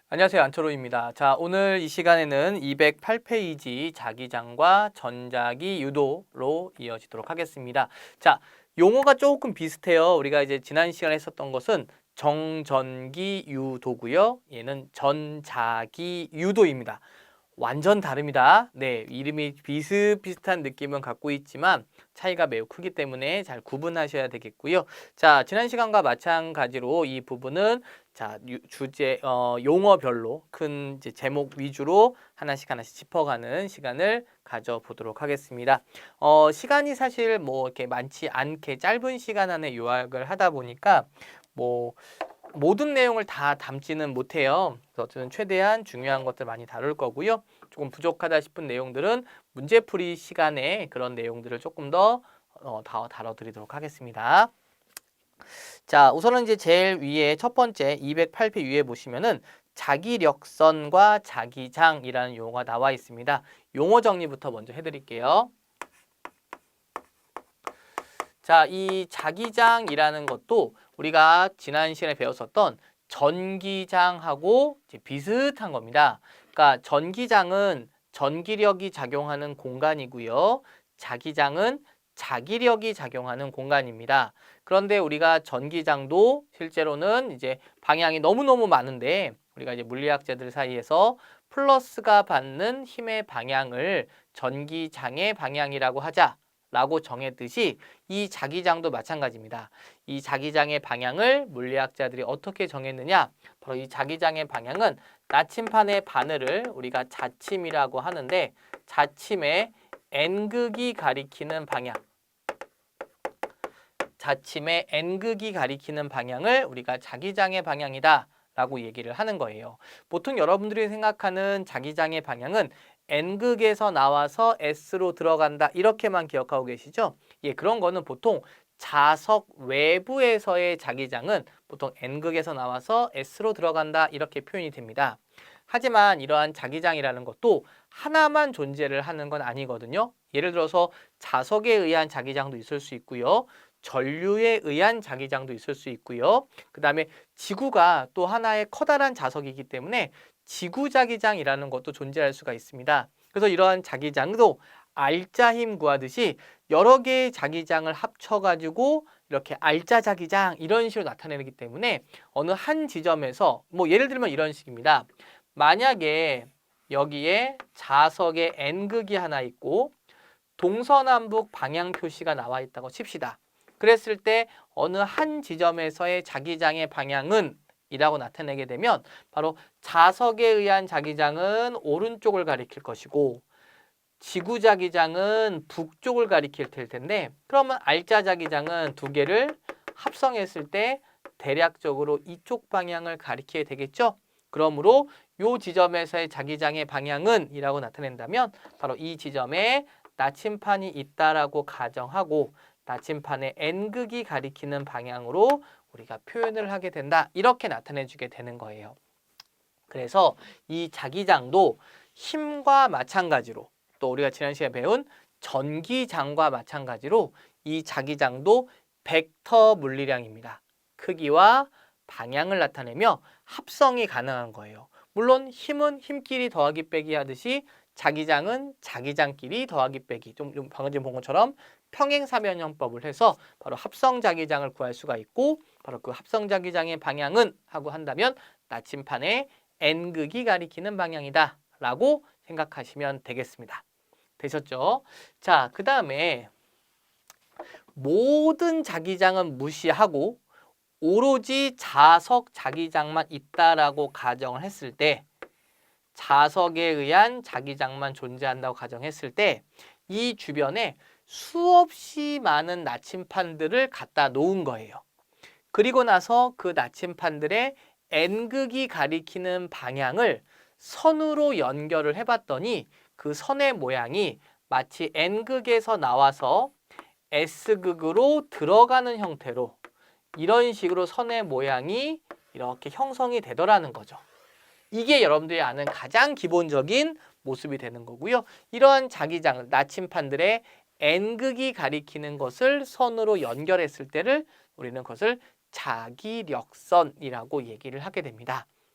안녕하세요. 안철호입니다. 자, 오늘 이 시간에는 208페이지 자기장과 전자기 유도로 이어지도록 하겠습니다. 자, 용어가 조금 비슷해요. 우리가 이제 지난 시간에 했었던 것은 정전기 유도고요. 얘는 전자기 유도입니다. 완전 다릅니다. 네, 이름이 비슷비슷한 느낌은 갖고 있지만 차이가 매우 크기 때문에 잘 구분하셔야 되겠고요. 자, 지난 시간과 마찬가지로 이 부분은 자, 용어별로 큰 이제 제목 위주로 하나씩 짚어가는 시간을 가져보도록 하겠습니다. 시간이 사실 뭐 이렇게 많지 않게 짧은 시간 안에 요약을 하다 보니까 뭐 모든 내용을 다 담지는 못해요. 그래서 저는 최대한 중요한 것들 많이 다룰 거고요. 조금 부족하다 싶은 내용들은 문제풀이 시간에 그런 내용들을 조금 더 다뤄드리도록 하겠습니다. 자, 우선은 이제 제일 위에 첫 번째 208페 위에 보시면은 자기력선과 자기장이라는 용어가 나와 있습니다. 용어 정리부터 먼저 해드릴게요. 자, 이 자기장이라는 것도 우리가 지난 시간에 배웠었던 전기장하고 이제 비슷한 겁니다. 그러니까 전기장은 전기력이 작용하는 공간이고요. 자기장은 자기력이 작용하는 공간입니다. 그런데 우리가 전기장도 실제로는 이제 방향이 너무너무 많은데 우리가 이제 물리학자들 사이에서 플러스가 받는 힘의 방향을 전기장의 방향이라고 하자라고 정했듯이 이 자기장도 마찬가지입니다. 이 자기장의 방향을 물리학자들이 어떻게 정했느냐? 바로 이 자기장의 방향은 나침판의 바늘을 우리가 자침이라고 하는데 자침의 N극이 가리키는 방향, 자침의 N극이 가리키는 방향을 우리가 자기장의 방향이다 라고 얘기를 하는 거예요. 보통 여러분들이 생각하는 자기장의 방향은 N극에서 나와서 S로 들어간다 이렇게만 기억하고 계시죠? 예, 그런 거는 보통 자석 외부에서의 자기장은 보통 N극에서 나와서 S로 들어간다 이렇게 표현이 됩니다. 하지만 이러한 자기장이라는 것도 하나만 존재를 하는 건 아니거든요. 예를 들어서 자석에 의한 자기장도 있을 수 있고요. 전류에 의한 자기장도 있을 수 있고요. 그 다음에 지구가 또 하나의 커다란 자석이기 때문에 지구자기장이라는 것도 존재할 수가 있습니다. 그래서 이러한 자기장도 알짜힘 구하듯이 여러 개의 자기장을 합쳐가지고 이렇게 알짜자기장 이런 식으로 나타내기 때문에 어느 한 지점에서 뭐 예를 들면 이런 식입니다. 만약에 여기에 자석의 N극이 하나 있고 동서남북 방향 표시가 나와 있다고 칩시다. 그랬을 때 어느 한 지점에서의 자기장의 방향은 이라고 나타내게 되면 바로 자석에 의한 자기장은 오른쪽을 가리킬 것이고 지구자기장은 북쪽을 가리킬 텐데 그러면 알짜자기장은 두 개를 합성했을 때 대략적으로 이쪽 방향을 가리키게 되겠죠. 그러므로 이 지점에서의 자기장의 방향은 이라고 나타낸다면 바로 이 지점에 나침판이 있다라고 가정하고 나침판의 N극이 가리키는 방향으로 우리가 표현을 하게 된다. 이렇게 나타내주게 되는 거예요. 그래서 이 자기장도 힘과 마찬가지로 또 우리가 지난 시간에 배운 전기장과 마찬가지로 이 자기장도 벡터 물리량입니다. 크기와 방향을 나타내며 합성이 가능한 거예요. 물론 힘은 힘끼리 더하기 빼기 하듯이 자기장은 자기장끼리 더하기 빼기 좀 방금 전에 본 것처럼 평행사변형법을 해서 바로 합성자기장을 구할 수가 있고 바로 그 합성자기장의 방향은 하고 한다면 나침판의 N극이 가리키는 방향이다 라고 생각하시면 되겠습니다. 되셨죠? 자, 그 다음에 모든 자기장은 무시하고 오로지 자석 자기장만 있다라고 가정을 했을 때 자석에 의한 자기장만 존재한다고 가정했을 때 이 주변에 수없이 많은 나침판들을 갖다 놓은 거예요. 그리고 나서 그 나침판들의 N극이 가리키는 방향을 선으로 연결을 해봤더니 그 선의 모양이 마치 N극에서 나와서 S극으로 들어가는 형태로 이런 식으로 선의 모양이 이렇게 형성이 되더라는 거죠. 이게 여러분들이 아는 가장 기본적인 모습이 되는 거고요. 이러한 자기장, 나침판들의 N극이 가리키는 것을 선으로 연결했을 때를 우리는 그것을 자기력선이라고 얘기를 하게 됩니다.